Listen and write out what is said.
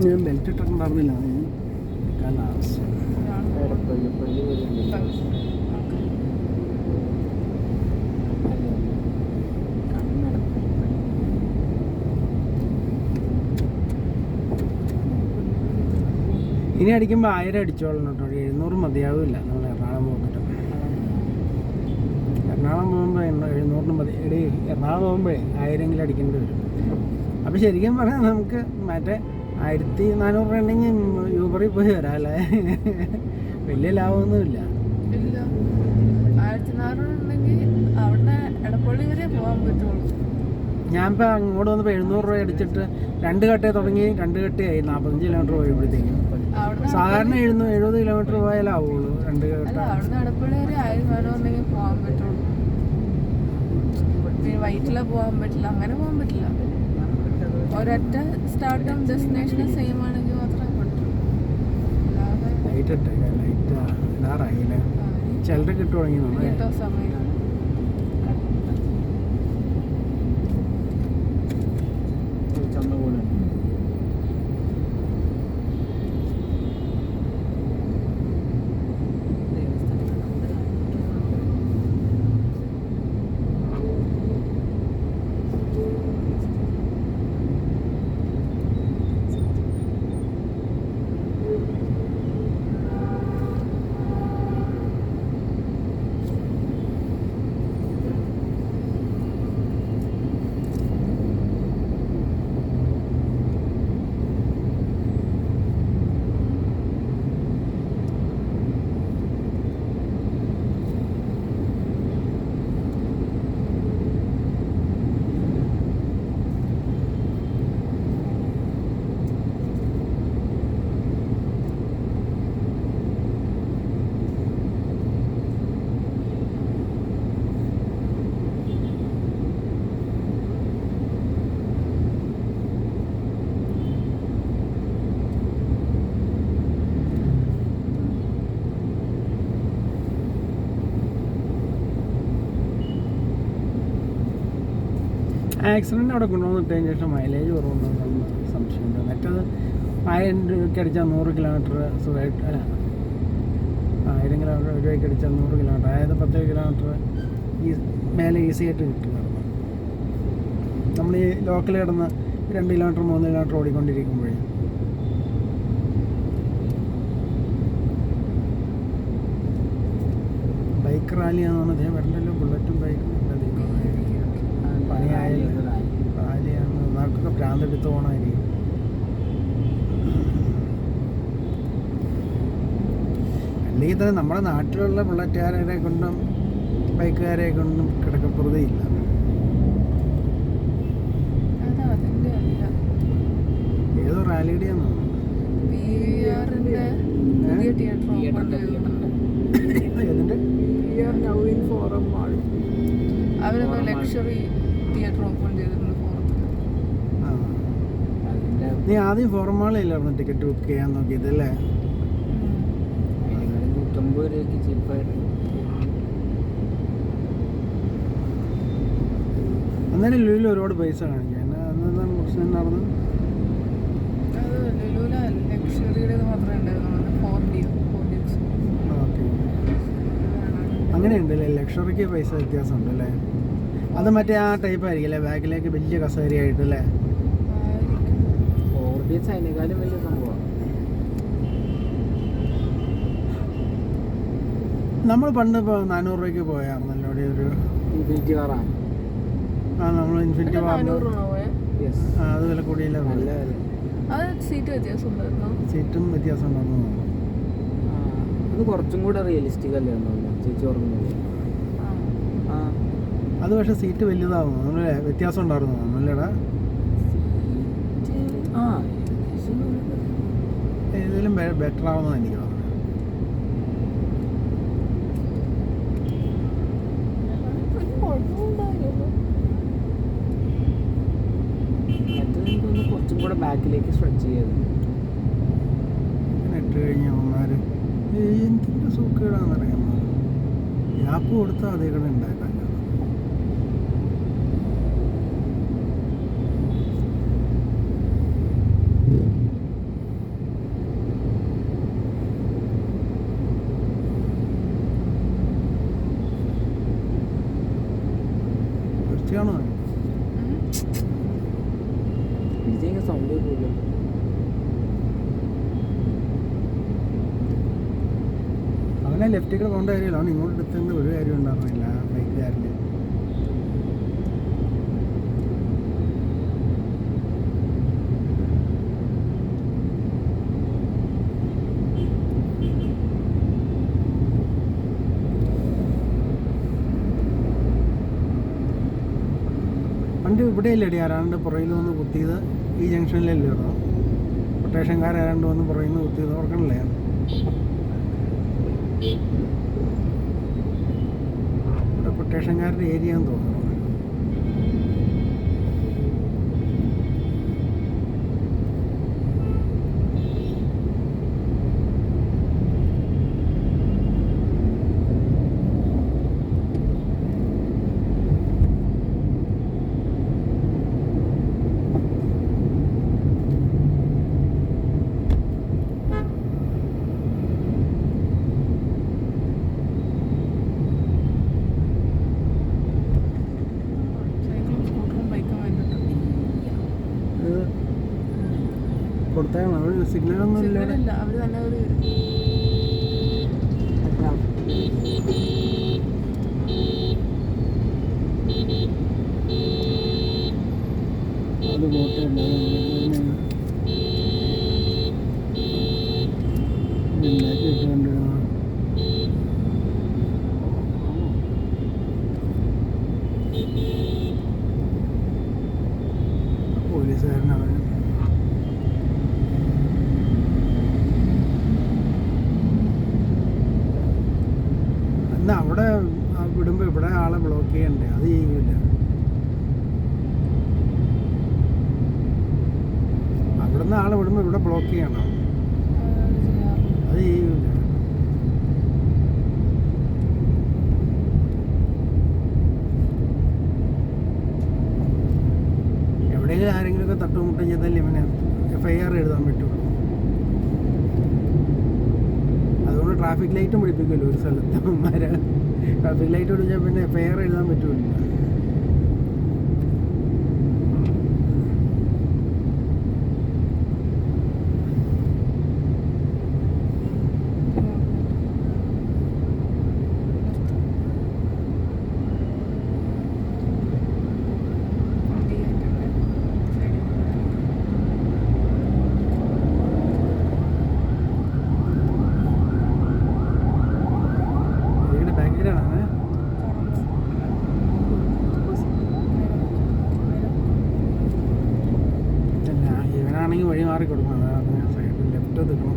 ഞാൻ ബെൽറ്റ് ഇട്ടിട്ടുണ്ടായിരുന്നില്ല, ആവശ്യം. ഇനി അടിക്കുമ്പോൾ 1000 അടിച്ചോളണം കേട്ടോ, 700 മതിയാവില്ല. നമ്മൾ എറണാകുളം പോയിട്ട് എറണാകുളം പോകുമ്പോൾ 700 മതി. എറണാകുളം പോകുമ്പോഴേ 1000 അടിക്കേണ്ടി വരും. അപ്പോൾ ശരിക്കും പറഞ്ഞാൽ നമുക്ക് മറ്റേ 1400 രൂപ ഉണ്ടെങ്കിൽ യൂബറിൽ പോയി വരാം അല്ലേ. വലിയ ലാഭമൊന്നുമില്ല. ഞാനിപ്പോൾ അങ്ങോട്ട് വന്നപ്പോൾ 700 രൂപ അടിച്ചിട്ട് 2 കട്ടേ തുടങ്ങി, 2 കട്ടയായി 45 കിലോമീറ്റർ പോയപ്പോഴത്തേക്കും. സാധാരണ 70 കിലോമീറ്റർ പോയാലാവുള്ളൂ 2 കട്ട. വൈറ്റില പോകാൻ പറ്റില്ല, അങ്ങനെ പോകാൻ പറ്റില്ല. ഒരൊറ്റ സ്റ്റാർട്ടും ഡെസ്റ്റിനേഷനും സെയിം ആണെങ്കിൽ മാത്രമേ പറ്റുള്ളൂ. ചിലർ കിട്ടു തുടങ്ങി സമയം. ആക്സിഡൻറ്റ് അവിടെ കൊണ്ടുവന്നിട്ടതിന് ശേഷം മൈലേജ് കുറവുണ്ടെന്ന് സംശയമുണ്ട്. മറ്റത് 1000 രൂപയ്ക്ക് അടിച്ചാൽ 100 കിലോമീറ്റർ സുഖമായിട്ട്, അല്ല 1000 രൂപയ്ക്ക് അടിച്ചാൽ 100 കിലോമീറ്റർ, അതായത് 10 കിലോമീറ്റർ ഈ മേലെ ഈസി ആയിട്ട് കിട്ടുമായിരുന്നു. നമ്മൾ ഈ ലോക്കൽ കിടന്ന് 2 കിലോമീറ്റർ 3 കിലോമീറ്റർ ഓടിക്കൊണ്ടിരിക്കുമ്പോഴേ. ബൈക്ക് റാലിയാന്ന് പറഞ്ഞാൽ അദ്ദേഹം വരണ്ടല്ലോ, ബുള്ളറ്റും ബൈക്കും പണിയായാലും റാലിയാണ്. നമുക്കൊക്കെ ഭ്രാന്തെടുത്ത് പോകണമായിരിക്കും. അല്ലെങ്കിൽ തന്നെ നമ്മുടെ നാട്ടിലുള്ള ബുള്ളറ്റുകാരെ കൊണ്ടും ബൈക്കുകാരെ കൊണ്ടും കിടക്കപ്പുറതയില്ല. ഏതോ റാലിയുടെയാന്ന് തോന്നുന്നു. നീ ആദ്യം ഫോറം മാളില്ലായിരുന്നു ടിക്കറ്റ് ബുക്ക് ചെയ്യാൻ നോക്കിയതല്ലേ? 150 രൂപയ്ക്ക് ചീപ്പായിട്ട്. അന്നേരം ലുലുവിൽ ഒരുപാട് പൈസ കാണിക്കാൻ അന്നെന്താണ് പ്രശ്നം നടന്നത്? ഓക്കെ, അങ്ങനെയുണ്ടല്ലേ, ലക്ഷറിക്ക് പൈസ വ്യത്യാസം ഉണ്ടല്ലേ. അത് മറ്റേ ആ ടൈപ്പ് ആയിരിക്കും അല്ലേ, ബാക്കിലേക്ക് വലിയ കസേരയായിട്ടല്ലേ? അതിനേക്കാളും വലിയ സംഭവമാണ്. നമ്മൾ പണ്ട് ഇപ്പോൾ 400 രൂപയ്ക്ക് പോയായിരുന്നല്ലോ അവിടെ ഒരു ഇൻഫിനിറ്റി കാറാണ്. നമ്മൾ ഇൻഫിനിറ്റി കാറിന് അത് വില കൂടിയില്ല. സീറ്റും വ്യത്യാസം ഉണ്ടായിരുന്നു. അത് കുറച്ചും കൂടെ റിയലിസ്റ്റിക് അല്ലേ ചേച്ചി ഓർക്കുന്നത്? അത് പക്ഷേ സീറ്റ് വലുതാവുന്നു അല്ലേ, വ്യത്യാസം ഉണ്ടായിരുന്നു അല്ലേടാ? ഏതെങ്കിലും ബെറ്റർ ആവുന്നതാണ് എനിക്ക് തോന്നുന്നത്. കുറച്ചും കൂടെ ബാക്കിലേക്ക് സ്ട്രെച്ച് ചെയ്ത് ഇട്ട് കഴിഞ്ഞാൽ എനിക്കിൻ്റെ സൂക്കേടാണെന്നറിയാമോ, ഗ്യാപ്പ് കൊടുത്താൽ അതേ കട ഉണ്ടാക്കാൻ. ലെഫ്റ്റിൽ കൂടെ പോകേണ്ട കാര്യമില്ല, അവൻ ഇങ്ങോട്ട് എടുത്തേണ്ട ഒരു കാര്യം ഉണ്ടായിരുന്നില്ല ബൈക്കുകാരിൽ. പണ്ട് ഇവിടെയല്ലേടി ആരാണ്ട് പുറകിൽ വന്ന് കുത്തിയത്, ഈ ജംഗ്ഷനിലല്ലേ ഉള്ളൂ. കൊട്ടേഷൻകാരാണ്ട് വന്ന് പുറകിൽ നിന്ന് കുത്തിയത് ഓർക്കണല്ലേ? ഇവിടെ കൊട്ടേഷൻകാരുടെ ഏരിയ എന്ന് തോന്നുന്നു. സൈക്കിളും സ്കൂട്ടറും ബൈക്കും വേണ്ടിട്ട് ഇത് കൊടുത്തേക്കണം, അവിടെ സിഗ്നലൊന്നും ഇല്ല ഇവിടെ. സിഗ്നലില്ല, അവർ തന്നെ അവർ വരും. അത് പോട്ടെ, പോലീസുകാരനാണ്. എന്നാ അവിടെ വിടുമ്പോൾ ഇവിടെ ആളെ ബ്ലോക്ക് ചെയ്യണ്ടേ? അത് ചെയ്യൂല. അവിടുന്ന് ആളെ വിടുമ്പോൾ ഇവിടെ ബ്ലോക്ക് ചെയ്യണം, അത് ചെയ്യൂല. എവിടെയെങ്കിലും ആരെങ്കിലുമൊക്കെ തട്ടുമുട്ടും ചെയ്താൽ ഇവന് FIR എഴുതാൻ പറ്റുള്ളൂ. അതുകൊണ്ട് ട്രാഫിക് ലൈറ്റും പിടിപ്പിക്കുമല്ലോ ഒരു സ്ഥലത്ത്. അവന്മാരെ ട്രാഫിക് ലൈറ്റ് പിടിച്ചാൽ പിന്നെ FIR എഴുതാൻ പറ്റുമല്ലോ. ഇതിൻ്റെ ബാക്കിലാണ് ഇവനാണെങ്കിൽ വഴി മാറി കൊടുക്കണം. അതാണ് സൈഡിൽ ലെഫ്റ്റ് എടുക്കണം.